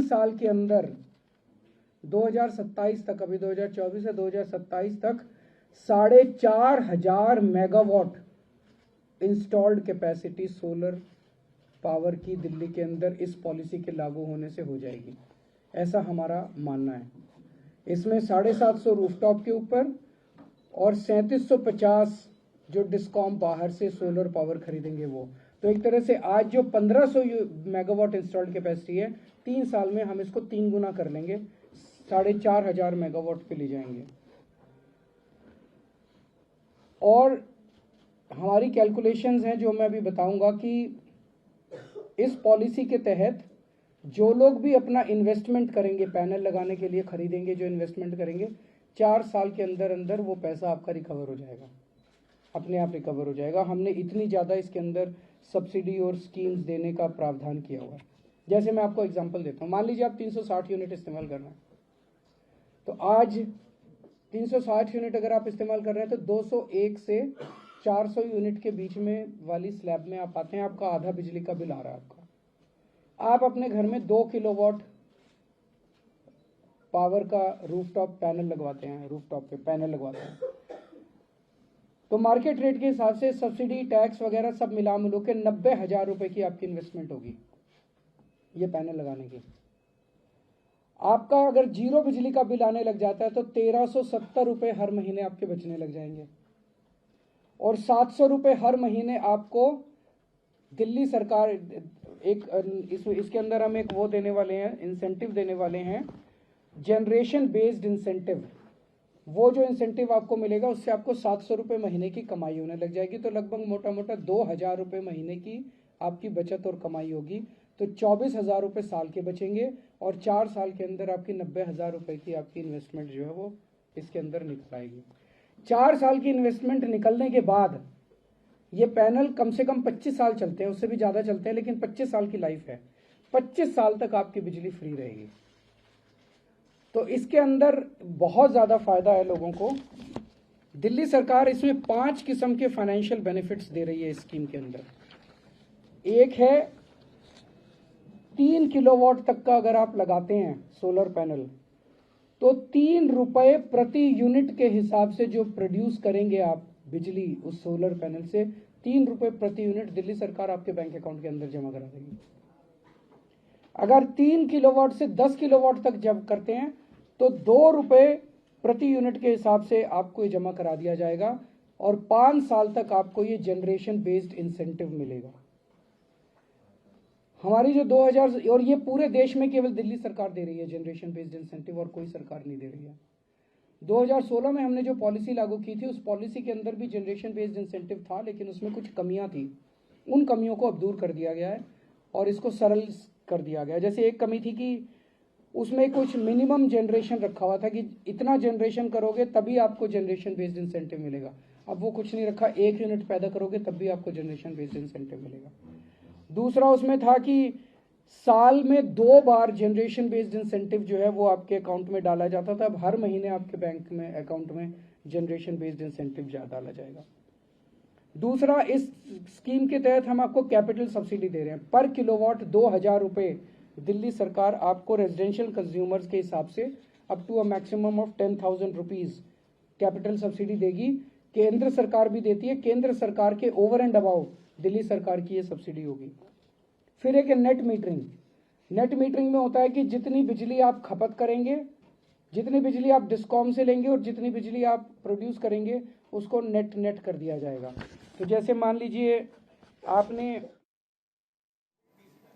साल के अंदर 2027 तक, अभी 2024 से 2027 तक 4,500 megawatt installed capacity solar power की दिल्ली के अंदर इस पॉलिसी के लागू होने से हो जाएगी, ऐसा हमारा मानना है। इसमें 750 रूफटॉप के ऊपर और 3750 जो डिस्कॉम बाहर से सोलर पावर खरीदेंगे वो। तो एक तरह से आज जो 1500 मेगावाट इंस्टॉल्ड कैपेसिटी है, 3 साल में हम इसको 3 गुना कर लेंगे, 4,500 मेगावाट पे ले जाएंगे। और हमारी कैलकुलेशंस हैं जो मैं अभी बताऊंगा कि इस पॉलिसी के तहत जो लोग भी अपना इन्वेस्टमेंट करेंगे, पैनल लगाने के लिए खरीदेंगे, जो इन्वेस्टमेंट करेंगे, 4 साल के अंदर अंदर वो पैसा आपका रिकवर हो जाएगा, अपने आप रिकवर हो जाएगा। हमने इतनी ज़्यादा इसके अंदर सब्सिडी और स्कीम्स देने का प्रावधान किया हुआ है। जैसे मैं आपको एग्जांपल देता हूँ, मान लीजिए आप 360 यूनिट इस्तेमाल कर रहे हैं, तो आज 360 यूनिट अगर आप इस्तेमाल कर रहे हैं तो 201 से 400 यूनिट के बीच में वाली स्लैब में आप आते हैं, आपका आधा बिजली का बिल आ रहा है आपका। आप अपने घर में 2 किलोवाट पावर का रूफटॉप पैनल लगवाते हैं, रूफटॉप पे पैनल लगवाते हैं, तो मार्केट रेट के हिसाब से सब्सिडी, टैक्स वगैरह सब मिला मिलो के 90,000 रुपए की आपकी इन्वेस्टमेंट होगी ये पैनल लगाने की। आपका अगर जीरो बिजली का बिल आने लग जाता है तो 1370 रुपए हर महीने आपके बचने लग जाएंगे, और 700 रुपए हर महीने आपको दिल्ली सरकार इसके अंदर हम एक वो देने वाले हैं, इंसेंटिव देने वाले हैं, जनरेशन बेस्ड इंसेंटिव। वो जो इंसेंटिव आपको मिलेगा उससे आपको 700 रुपये महीने की कमाई होने लग जाएगी, तो लगभग मोटा मोटा 2,000 रुपये महीने की आपकी बचत और कमाई होगी। तो 24,000 रुपये साल के बचेंगे, और 4 साल के अंदर आपकी 90,000 रुपये की आपकी इन्वेस्टमेंट जो है वो इसके अंदर निकल आएगी। 4 साल की इन्वेस्टमेंट निकलने के बाद ये पैनल कम से कम 25 साल चलते हैं, उससे भी ज़्यादा चलते हैं, लेकिन 25 साल की लाइफ है, 25 साल तक आपकी बिजली फ्री रहेगी। तो इसके अंदर बहुत ज़्यादा फायदा है लोगों को। दिल्ली सरकार इसमें 5 किस्म के फाइनेंशियल बेनिफिट्स दे रही है इस स्कीम के अंदर। एक है 3 किलोवाट तक का अगर आप लगाते हैं सोलर पैनल, तो 3 रुपए प्रति यूनिट के हिसाब से जो प्रोड्यूस करेंगे आप बिजली उस सोलर पैनल से, 3 रुपए प्रति यूनिट दिल्ली सरकार आपके बैंक अकाउंट के अंदर जमा करा देगी। अगर 3 किलोवाट से 10 किलोवाट तक जब करते हैं तो 2 रुपए प्रति यूनिट के हिसाब से आपको ये जमा करा दिया जाएगा, और 5 साल तक आपको ये जनरेशन बेस्ड इंसेंटिव मिलेगा। हमारी जो 2000, और ये पूरे देश में केवल दिल्ली सरकार दे रही है जनरेशन बेस्ड इंसेंटिव, और कोई सरकार नहीं दे रही है। 2016 में हमने जो पॉलिसी लागू की थी, उस पॉलिसी के अंदर भी जनरेशन बेस्ड इंसेंटिव था, लेकिन उसमें कुछ कमियां थी। उन कमियों को अब दूर कर दिया गया है और इसको सरल कर दिया गया। जैसे एक कमी थी कि उसमें कुछ मिनिमम जनरेशन रखा हुआ था कि इतना जनरेशन करोगे तभी आपको जनरेशन बेस्ड इंसेंटिव मिलेगा। अब वो कुछ नहीं रखा, 1 यूनिट पैदा करोगे तब भी आपको जनरेशन बेस्ड इंसेंटिव मिलेगा। दूसरा उसमें था कि साल में 2 बार जनरेशन बेस्ड इंसेंटिव जो है वो आपके अकाउंट में डाला जाता था, अब हर महीने आपके बैंक में अकाउंट में जनरेशन बेस्ड इंसेंटिव डाला जाएगा। दूसरा, इस स्कीम के तहत हम आपको कैपिटल सब्सिडी दे रहे हैं, पर किलोवाट 2,000 रुपये दिल्ली सरकार आपको रेजिडेंशियल कंज्यूमर्स के हिसाब से up to a maximum of 10,000 rupees capital subsidy देगी। केंद्र सरकार भी देती है, केंद्र सरकार के ओवर एंड अबाउ दिल्ली सरकार की ये सब्सिडी होगी। फिर एक नेट मीटरिंग। नेट मीटरिंग में होता है कि जितनी बिजली आप खपत करेंगे, जितनी बिजली आप डिस्कॉम से लेंगे और जितनी बिजली आप प्रोड्यूस करेंगे उसको नेट कर दिया जाएगा। तो जैसे मान लीजिए आपने